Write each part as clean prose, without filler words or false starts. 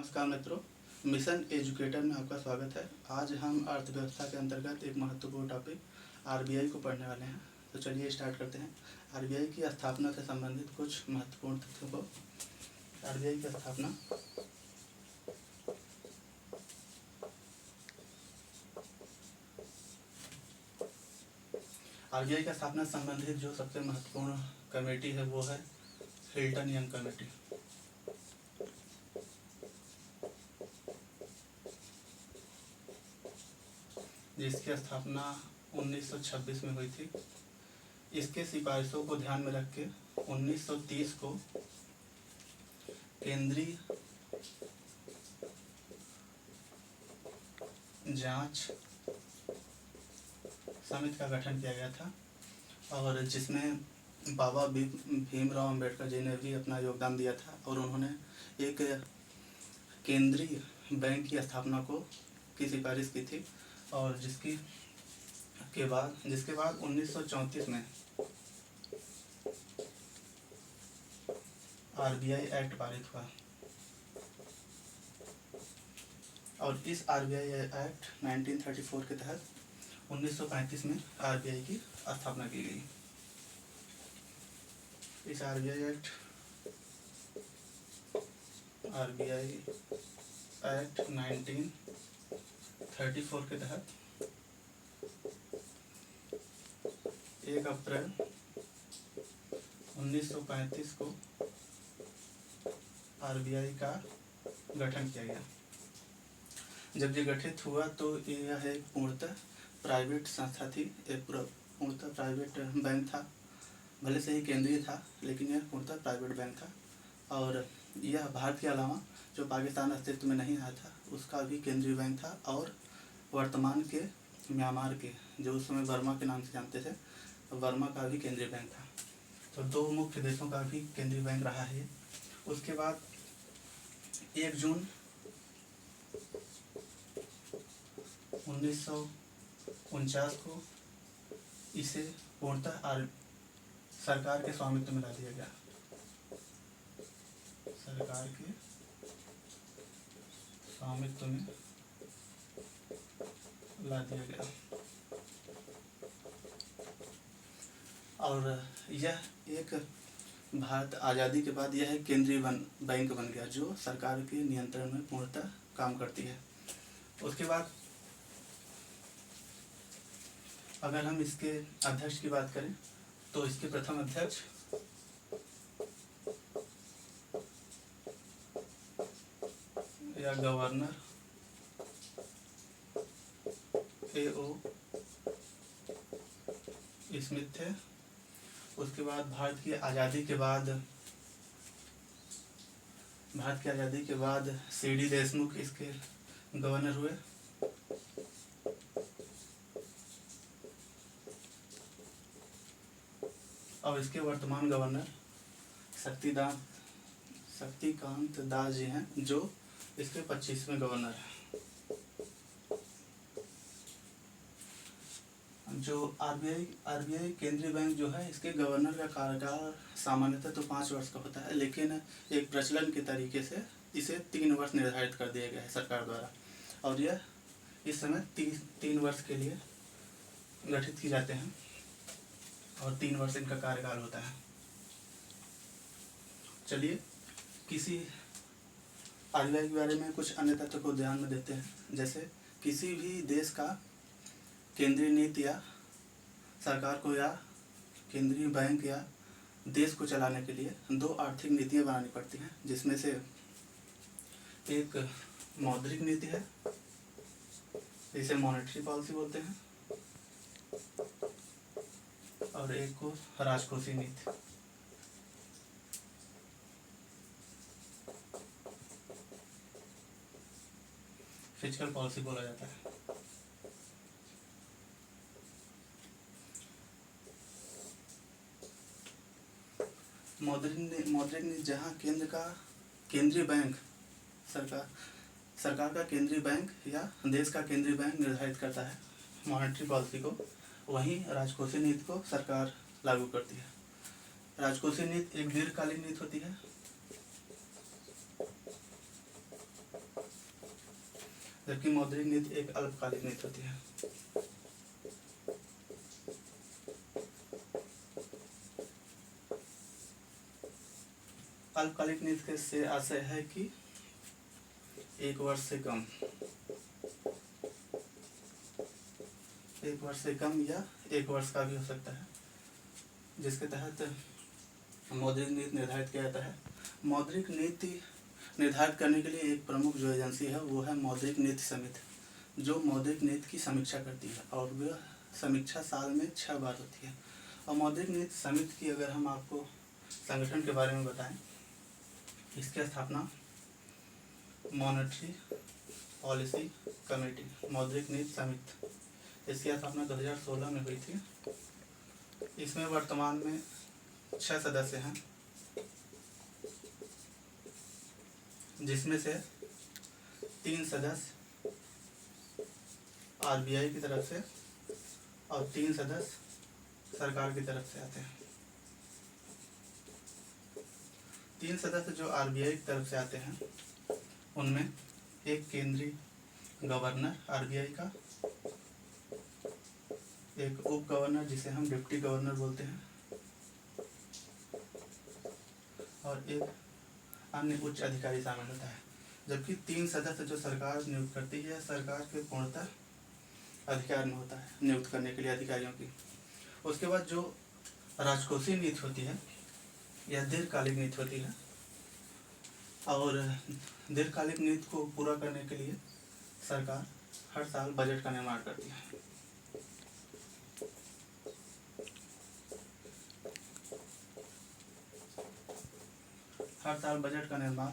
नमस्कार मित्रों, mission educator में आपका स्वागत है। आज हम अर्थव्यवस्था के अंतर्गत एक महत्वपूर्ण टॉपिक आरबीआई को पढ़ने वाले हैं। तो चलिए स्टार्ट करते हैं। आरबीआई की स्थापना से संबंधित कुछ महत्वपूर्ण तथ्यों को। आरबीआई की स्थापना से संबंधित जो सबसे महत्वपूर्ण कमेटी है वो है हिल्टन यंग कमेटी। जिसकी स्थापना 1926 में हुई थी। इसके सिफारिशों को ध्यान में रख के 1930 को केंद्रीय जांच समिति का गठन किया गया था और जिसमें बाबा भीमराव अंबेडकर जी ने भी अपना योगदान दिया था और उन्होंने एक केंद्रीय बैंक की स्थापना की सिफारिश की थी और जिसके बाद 1934 में आरबीआई एक्ट पारित हुआ और इस आरबीआई एक्ट 1934 के तहत 1935 में आरबीआई की स्थापना की गई। इस आरबीआई एक्ट 1934 के तहत 1 अप्रैल 1935 को आरबीआई का गठन किया गया। जब ये गठित हुआ तो यह एक पूर्णतः प्राइवेट संस्था थी, एक पूर्णतः प्राइवेट बैंक था। भले से ही केंद्रीय था लेकिन यह पूर्णतः प्राइवेट बैंक था और यह भारत के अलावा जो पाकिस्तान अस्तित्व में नहीं आया था उसका भी केंद्रीय बैंक था और वर्तमान के म्यांमार के, जो उस समय बर्मा के नाम से जानते थे, बर्मा का भी केंद्रीय बैंक था। तो 2 मुख्य देशों का भी केंद्रीय बैंक रहा है। उसके बाद 1 जून 1949 को इसे पूर्णतः सरकार के स्वामित्व में ला दिया गया। सरकार के स्वामित्व में ला दिया गया और यह एक भारत आज़ादी के बाद यह केंद्रीय बैंक बन गया जो सरकार के नियंत्रण में पूर्णतः काम करती है। उसके बाद अगर हम इसके अध्यक्ष की बात करें तो इसके प्रथम अध्यक्ष या गवर्नर A.O. स्मिथ थे। उसके बाद भारत की आज़ादी के बाद C.D. देशमुख इसके गवर्नर हुए। और इसके वर्तमान गवर्नर शक्तिकांत दास जी हैं जो इसके 25वें गवर्नर हैं। जो आरबीआई केंद्रीय बैंक जो है इसके गवर्नर का कार्यकाल सामान्यतः तो 5 वर्ष का होता है, लेकिन एक प्रचलन के तरीके से इसे 3 वर्ष निर्धारित कर दिया गया है सरकार द्वारा और यह इस समय 3 वर्ष के लिए गठित किए जाते हैं और 3 वर्ष इनका कार्यकाल होता है। चलिए किसी आरबीआई के बारे में कुछ अन्य तथ्यों को ध्यान में देते हैं। जैसे किसी भी देश का केंद्रीय नीति या सरकार को या केंद्रीय बैंक या देश को चलाने के लिए 2 आर्थिक नीतियाँ बनानी पड़ती हैं, जिसमें से एक मौद्रिक नीति है, इसे मॉनेटरी पॉलिसी बोलते हैं, और एक को राजकोषीय नीति। फिस्कल पॉलिसी बोला जाता है। मौद्रिक नीति जहाँ केंद्र का केंद्रीय बैंक सरकार का केंद्रीय बैंक या देश का केंद्रीय बैंक निर्धारित करता है मॉनेटरी पॉलिसी को, वहीं राजकोषीय नीति को सरकार लागू करती है। राजकोषीय नीति एक दीर्घकालीन नीति होती है जबकि मौद्रिक नीति एक अल्पकालिक नीति होती है। अल्पकालिक नीति से आशय है कि 1 वर्ष से कम, 1 वर्ष से कम या 1 वर्ष का भी हो सकता है, जिसके तहत मौद्रिक नीति निर्धारित किया जाता है। मौद्रिक नीति निर्धारित करने के लिए एक प्रमुख जो एजेंसी है वो है मौद्रिक नीति समिति, जो मौद्रिक नीति की समीक्षा करती है और वह समीक्षा साल में 6 बार होती है। और मौद्रिक नीति समिति की अगर हम आपको संगठन के बारे में बताएं, इसकी स्थापना मॉनेटरी पॉलिसी कमेटी, मौद्रिक नीति समिति, इसकी स्थापना 2016 में हुई थी। इसमें वर्तमान में 6 सदस्य हैं, जिसमें से 3 सदस्य आरबीआई की तरफ से और 3 सदस्य सरकार की तरफ से आते हैं। 3 सदस्य जो आरबीआई की तरफ से आते हैं उनमें एक केंद्रीय गवर्नर आरबीआई का, एक उप गवर्नर जिसे हम डिप्टी गवर्नर बोलते हैं, और एक अन्य उच्च अधिकारी शामिल होता है। जबकि 3 सदस्य जो सरकार नियुक्त करती है, सरकार के पूर्णतः अधिकार में होता है नियुक्त करने के लिए अधिकारियों की। उसके बाद जो राजकोषीय नीति होती है यह दीर्घकालिक नीति होती है, और दीर्घकालिक नीति को पूरा करने के लिए सरकार हर साल बजट का निर्माण करती है। हर साल बजट का निर्माण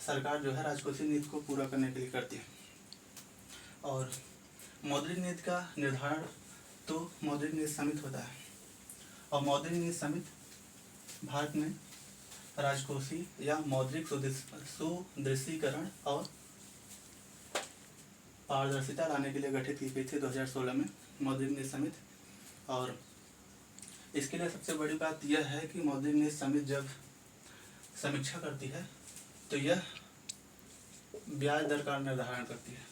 सरकार जो है राजकोषीय नीति को पूरा करने के लिए करती है। और मौद्रिक नीति का निर्धारण तो मौद्रिक नीति समिति होता है, और मौद्रिक नीति समिति भारत में राजकोषीय या मौद्रिक सुदृढ़ीकरण और पारदर्शिता लाने के लिए गठित की गई थी 2016 में मौद्रिक नीति समिति। और इसके लिए सबसे बड़ी बात यह है कि मौद्रिक नीति समिति जब समीक्षा करती है तो यह ब्याज दर का निर्धारण करती है।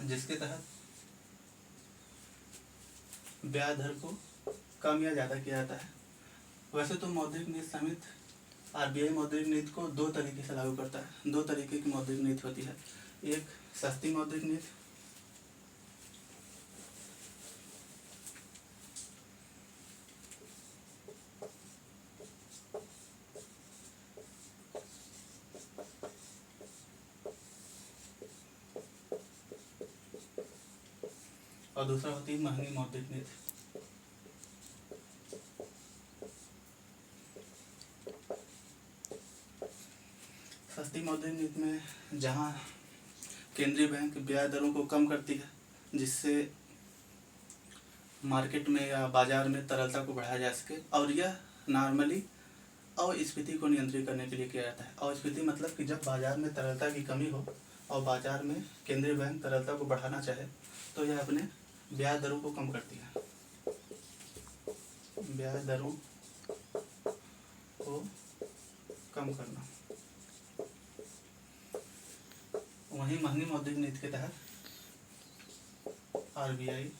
जिसके तहत ब्याज दर को कम या ज़्यादा किया जाता है। वैसे तो मौद्रिक नीति समिति आरबीआई मौद्रिक नीति को 2 तरीके से लागू करता है। 2 तरीके की मौद्रिक नीति होती है, एक सस्ती मौद्रिक नीति और दूसरा होती है महंगी मौद्रिक नीति। सस्ती मौद्रिक नीति में जहां केंद्रीय बैंक ब्याज दरों को कम करती है, जिससे मार्केट में या बाजार में तरलता को बढ़ाया जा सके, और यह नॉर्मली अस्फीति को नियंत्रित करने के लिए किया जाता है। अस्फीति मतलब कि जब बाजार में तरलता की कमी हो और बाजार में केंद्रीय बैंक तरलता को बढ़ाना चाहे तो यह अपने ब्याज दरों को कम करती है। ब्याज दरों को कम करना। वहीं महंगी मौद्रिक नीति के तहत आरबीआई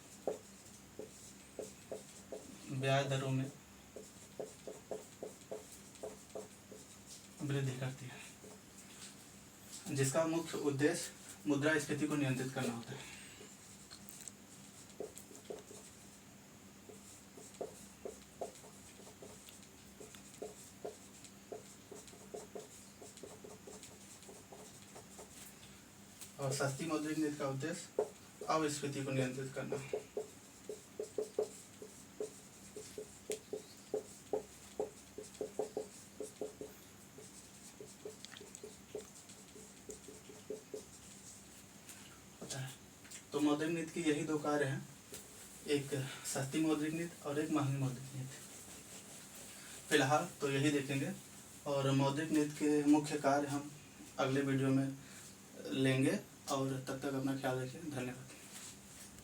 ब्याज दरों में वृद्धि करती है, जिसका मुख्य उद्देश्य मुद्रास्फीति को नियंत्रित करना होता है। और सस्ती मौद्रिक नीति का उद्देश्य अस्फीति को नियंत्रित करना। होता है। तो मौद्रिक नीति की यही 2 कार्य हैं, एक सस्ती मौद्रिक नीति और एक महंगी मौद्रिक नीति। फिलहाल तो यही देखेंगे, और मौद्रिक नीति के मुख्य कार्य हम अगले वीडियो में लेंगे। और तब तक अपना ख्याल रखिए। धन्यवाद।